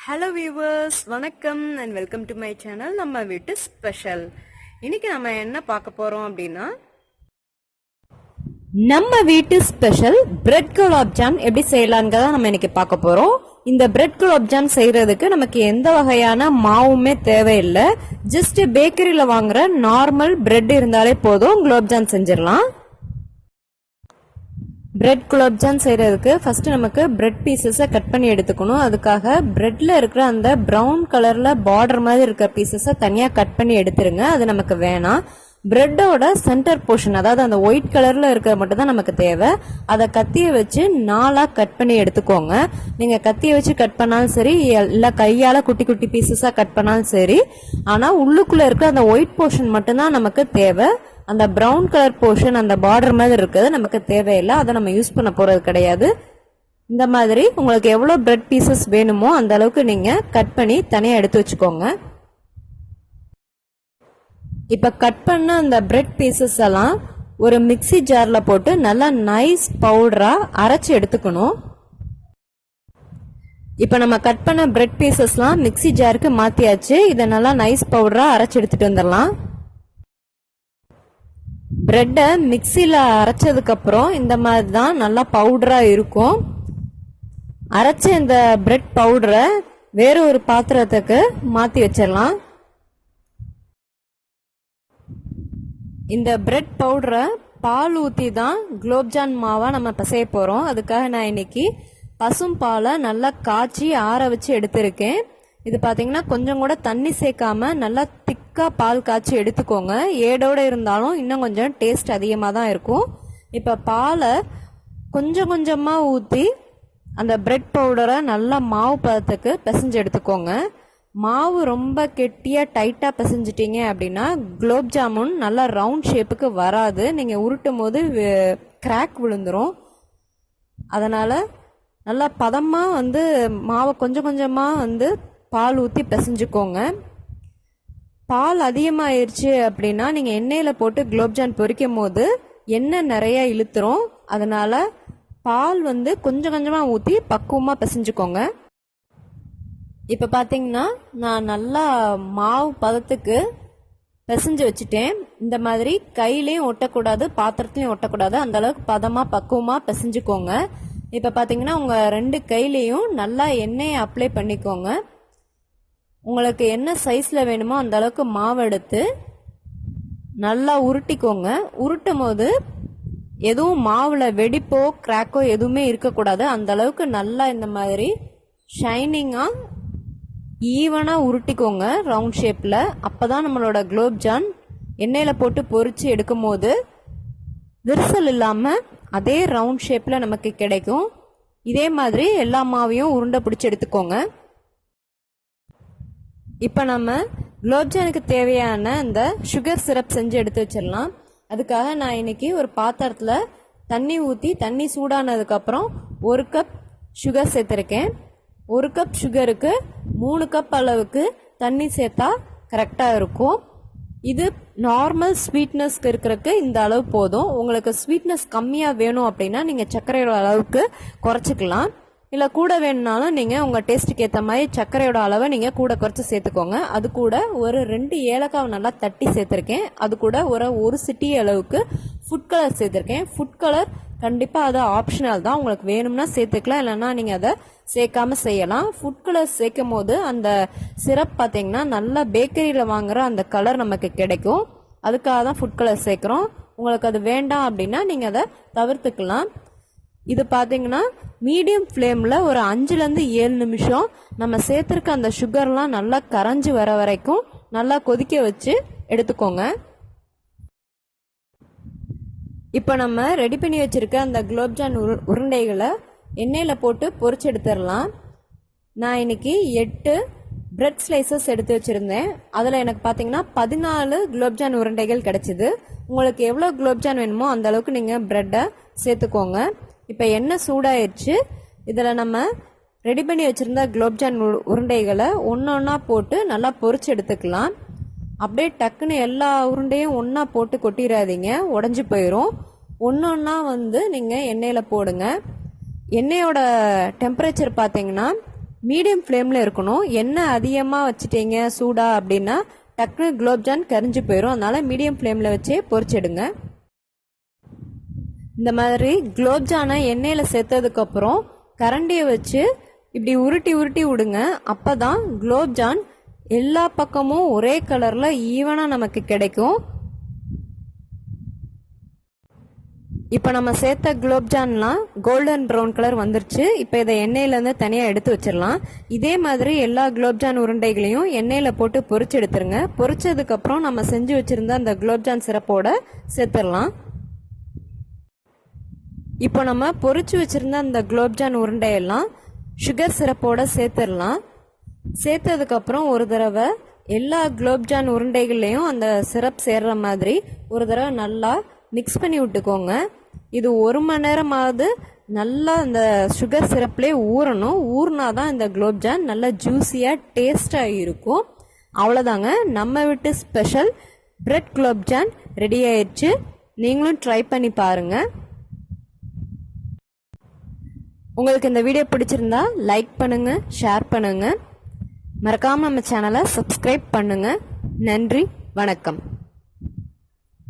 Hello viewers, வணக்கம் and welcome to my channel நம்ம வீட்டு ஸ்பெஷல். இன்னைக்கு நம்ம என்ன பார்க்க போறோம் அப்படின்னா, நம்ம வீட்டு ஸ்பெஷல் பிரெட் குலாப் ஜாம் எப்படி செய்யலாம்ங்கறத நம்ம இன்னைக்கு பார்க்க போறோம். இந்த பிரெட் குலாப் ஜாம் செய்யறதுக்கு நமக்கு எந்த வகையான மாவுமே தேவையில்லை. ஜஸ்ட் பேக்கரியில வாங்குற நார்மல் பிரெட் இருந்தாலே போதும், குலாப் ஜாம் செஞ்சிடலாம். பிரெட் குலாப் ஜாம் செய்யறதுக்கு ஃபர்ஸ்ட் நமக்கு பிரெட் பீசஸை கட் பண்ணி எடுத்துக்கணும். அதுக்காக பிரெட்ல இருக்கிற அந்த பிரவுன் கலர்ல பார்டர் மாதிரி இருக்கிற பீசஸை தனியா கட் பண்ணி எடுத்துருங்க. அது நமக்கு வேணாம். பிரெட்டோட சென்டர் போர்ஷன், அதாவது அந்த ஒயிட் கலர்ல இருக்கிற மட்டும் தான் நமக்கு தேவை. அதை கத்தியை வச்சு 4ஆ கட் பண்ணி எடுத்துக்கோங்க. நீங்க கத்தியை வச்சு கட் பண்ணாலும் சரி, இல்ல கையால குட்டி குட்டி பீசஸா கட் பண்ணாலும் சரி. ஆனா உள்ளுக்குள்ள இருக்கிற அந்த ஒயிட் போர்ஷன் மட்டும்தான் நமக்கு தேவை. அந்த பிரவுன் கலர் போர்ஷன், அந்த பார்டர் மாதிரி இருக்கிறது நமக்கு தேவையில்லை. அதை நம்ம யூஸ் பண்ண போறது கிடையாது. இந்த மாதிரி உங்களுக்கு எவ்வளவு பிரெட் பீசஸ் வேணுமோ அந்த அளவுக்கு நீங்க கட் பண்ணி தனியா எடுத்து வச்சுக்கோங்க. இப்ப கட் பண்ண அந்த பிரெட் பீசஸ் எல்லாம் ஒரு மிக்ஸி ஜார்ல போட்டு நல்லா நைஸ் பவுடரா அரைச்சு எடுத்துக்கணும். இப்ப நம்ம கட் பண்ண பிரெட் பீசஸ்லாம் மிக்ஸி ஜாருக்கு மாத்தியாச்சு. இதை நல்லா நைஸ் பவுடரா அரைச்சு எடுத்துட்டு வந்துடலாம். பிரெட்டை மிக்சியில் அரைச்சதுக்கு அப்புறம் இந்த மாதிரி தான் நல்லா பவுடரா இருக்கும். அரைச்ச இந்த பிரெட் பவுடரை வேற ஒரு பாத்திரத்துக்கு மாத்தி வச்சிடலாம். இந்த பிரெட் பவுடரை பால் ஊற்றி தான் குலோப்ஜான் மாவா நம்ம பிசைய போறோம். அதுக்காக நான் இன்னைக்கு பசும் பாலை நல்லா காய்ச்சி ஆற வச்சு எடுத்திருக்கேன். இது பாத்தீங்கன்னா கொஞ்சம் கூட தண்ணி சேர்க்காம நல்லா திக்கா பால் காய்ச்சி எடுத்துக்கோங்க. ஏடோட இருந்தாலும் இன்னும் கொஞ்சம் டேஸ்ட் அதிகமாக தான் இருக்கும். இப்போ பாலை கொஞ்சம் கொஞ்சமா ஊற்றி அந்த பிரெட் பவுடரை நல்லா மாவு பதத்துக்கு பிசைஞ்சு எடுத்துக்கோங்க. மாவு ரொம்ப கெட்டியா டைட்டா பிசைஞ்சிட்டீங்க அப்படின்னா குலோப் ஜாமுன் நல்லா ரவுண்ட் ஷேப்புக்கு வராது. நீங்க உருட்டும் போது கிராக் விழுந்துரும். அதனால நல்லா பதமா மாவை கொஞ்சம் கொஞ்சமா பால் ஊற்றி பிசைஞ்சுக்கோங்க. பால் அதிகமாயிருச்சு அப்படின்னா நீங்கள் எண்ணெயில் போட்டு குலோப்ஜான் பொரிக்கும் போது எண்ணெய் நிறைய இழுத்துரும். அதனால பால் கொஞ்சம் கொஞ்சமாக ஊற்றி பக்குவமாக பிசைஞ்சுக்கோங்க. இப்போ பார்த்தீங்கன்னா நான் நல்லா மாவு பதத்துக்கு பிசைஞ்சு வச்சுட்டேன். இந்த மாதிரி கையிலையும் ஒட்டக்கூடாது, பாத்திரத்துலையும் ஒட்டக்கூடாது. அந்த அளவுக்கு பதமாக பக்குவமாக பிசைஞ்சுக்கோங்க. இப்போ பார்த்தீங்கன்னா உங்கள் 2 கையிலையும் நல்லா எண்ணெயை அப்ளை பண்ணிக்கோங்க. உங்களுக்கு என்ன சைஸ்ல வேணுமோ அந்த அளவுக்கு மாவு எடுத்து நல்லா உருட்டிக்கோங்க. உருட்டும் போது எதுவும் மாவுல வெடிப்போ கிராக்கோ எதுவுமே இருக்கக்கூடாது. அந்த அளவுக்கு நல்லா இந்த மாதிரி ஷைனிங்கா ஈவனா உருட்டிக்கோங்க ரவுண்ட் ஷேப்ல. அப்பதான் நம்மளோட குலோப்ஜான் எண்ணெயில போட்டு பொரிச்சு எடுக்கும் போது விரிசல் இல்லாம அதே ரவுண்ட் ஷேப்ல நமக்கு கிடைக்கும். இதே மாதிரி எல்லா மாவையும் உருண்டை பிடிச்சி எடுத்துக்கோங்க. இப்போ நம்ம குலோப்ஜானுக்கு தேவையான இந்த சுகர் சிரப் செஞ்சு எடுத்து வச்சிடலாம். அதுக்காக நான் இன்னைக்கு ஒரு பாத்திரத்தில் தண்ணி ஊற்றி தண்ணி சூடானதுக்கு அப்புறம் 1 கப் சுகர் சேர்த்துருக்கேன். 1 கப் சுகருக்கு 3 கப் அளவுக்கு தண்ணி சேர்த்தா கரெக்டாக இருக்கும். இது நார்மல் ஸ்வீட்னஸ்க்கு இருக்கிறதுக்கு இந்த அளவு போதும். உங்களுக்கு ஸ்வீட்னஸ் கம்மியாக வேணும் அப்படின்னா நீங்கள் சர்க்கரையோட அளவுக்கு குறைச்சிக்கலாம். இல்லை கூட வேணும்னாலும் நீங்கள் உங்கள் டேஸ்ட்டுக்கு ஏற்ற மாதிரி சர்க்கரையோட அளவை நீங்கள் கூட குறைச்சி சேர்த்துக்கோங்க. அது கூட ஒரு 2 ஏலக்காவை நல்லா தட்டி சேர்த்துருக்கேன். அது கூட ஒரு சிட்டி அளவுக்கு ஃபுட் கலர் சேர்த்துருக்கேன். ஃபுட் கலர் கண்டிப்பாக அது ஆப்ஷனல் தான். உங்களுக்கு வேணும்னா சேர்த்துக்கலாம், இல்லைன்னா நீங்கள் அதை சேர்க்காம செய்யலாம். ஃபுட் கலர் சேர்க்கும் போது அந்த சிரப் பார்த்தீங்கன்னா நல்லா பேக்கரியில் வாங்குற அந்த கலர் நமக்கு கிடைக்கும். அதுக்காக தான் ஃபுட் கலர் சேர்க்குறோம். உங்களுக்கு அது வேண்டாம் அப்படின்னா நீங்கள் அதை தவிர்த்துக்கலாம். இது பார்த்தீங்கன்னா மீடியம் ஃப்ளேமில் ஒரு 5லேருந்து 7 நிமிஷம் நம்ம சேர்த்துருக்க அந்த சுகர்லாம் நல்லா கரைஞ்சி வர வரைக்கும் நல்லா கொதிக்க வச்சு எடுத்துக்கோங்க. இப்போ நம்ம ரெடி பண்ணி வச்சிருக்க அந்த குலோப்ஜான் உருண்டைகளை எண்ணெயில் போட்டு பொரிச்சு எடுத்துடலாம். நான் இன்னைக்கு 8 பிரெட் ஸ்லைசஸ் எடுத்து வச்சிருந்தேன். அதில் எனக்கு பார்த்தீங்கன்னா 14 குலோப்ஜான் உருண்டைகள் கிடைச்சிது. உங்களுக்கு எவ்வளோ குலோப்ஜான் வேணுமோ அந்த அளவுக்கு நீங்கள் பிரெட்டை சேர்த்துக்கோங்க. இப்போ எண்ணெய் சூடாயிடுச்சு. இதில் நம்ம ரெடி பண்ணி வச்சுருந்த குலோப்ஜான் உருண்டைகளை ஒன்றா போட்டு நல்லா பொரிச்சு எடுத்துக்கலாம். அப்படியே டக்குன்னு எல்லா உருண்டையும் ஒன்றா போட்டு கொட்டிடாதீங்க, உடஞ்சி போயிடும். ஒன்றா நீங்கள் எண்ணெயில் போடுங்க. எண்ணெயோட டெம்பரேச்சர் பார்த்தீங்கன்னா மீடியம் ஃப்ளேமில் இருக்கணும். எண்ணெய் அதிகமாக வச்சுட்டீங்க சூடா அப்படின்னா டக்குனு குலோப்ஜான் கரிஞ்சு போயிடும். அதனால மீடியம் ஃப்ளேமில் வச்சே பொரிச்சிடுங்க. இந்த மாதிரி குலோப்ஜானை எண்ணெயில் சேர்த்ததுக்கப்புறம் கரண்டியை வச்சு இப்படி உருட்டி உருட்டி விடுங்க. அப்போ தான் குலோப்ஜான் எல்லா பக்கமும் ஒரே கலரில் ஈவனாக நமக்கு கிடைக்கும். இப்போ நம்ம சேர்த்த குலோப்ஜான்லாம் கோல்டன் ப்ரௌன் கலர் வந்துருச்சு. இப்போ இதை எண்ணெயிலேருந்து தனியாக எடுத்து வச்சிடலாம். இதே மாதிரி எல்லா குலோப்ஜான் உருண்டைகளையும் எண்ணெயில் போட்டு பொரிச்சு எடுத்துருங்க. பொரிச்சதுக்கப்புறம் நம்ம செஞ்சு வச்சுருந்த அந்த குலோப்ஜான் சிரப்போட சேர்த்துடலாம். இப்போ நம்ம பொரிச்சு வச்சுருந்த அந்த குலோப்ஜான் உருண்டையெல்லாம் சுகர் சிரப்போட சேர்த்துடலாம். சேர்த்ததுக்கப்புறம் ஒரு தடவை எல்லா குலோப்ஜான் உருண்டைகள்லையும் அந்த சிரப் சேர்ற மாதிரி ஒரு தடவை நல்லா மிக்ஸ் பண்ணி விட்டுக்கோங்க. இது 1 மணி நேரமாவது நல்லா இந்த சுகர் சிரப்லேயே ஊறணும். ஊறினாதான் இந்த குலோப்ஜான் நல்லா ஜூஸியாக டேஸ்டாக இருக்கும். அவ்வளோதாங்க, நம்ம வீட்டு ஸ்பெஷல் பிரெட் குலோப்ஜான் ரெடி ஆயிடுச்சு. நீங்களும் ட்ரை பண்ணி பாருங்கள். உங்களுக்கு இந்த வீடியோ பிடிச்சிருந்தா லைக் பண்ணுங்க, ஷேர் பண்ணுங்க, மறக்காம நம்ம சேனலை சப்ஸ்கிரைப் பண்ணுங்க. நன்றி, வணக்கம்.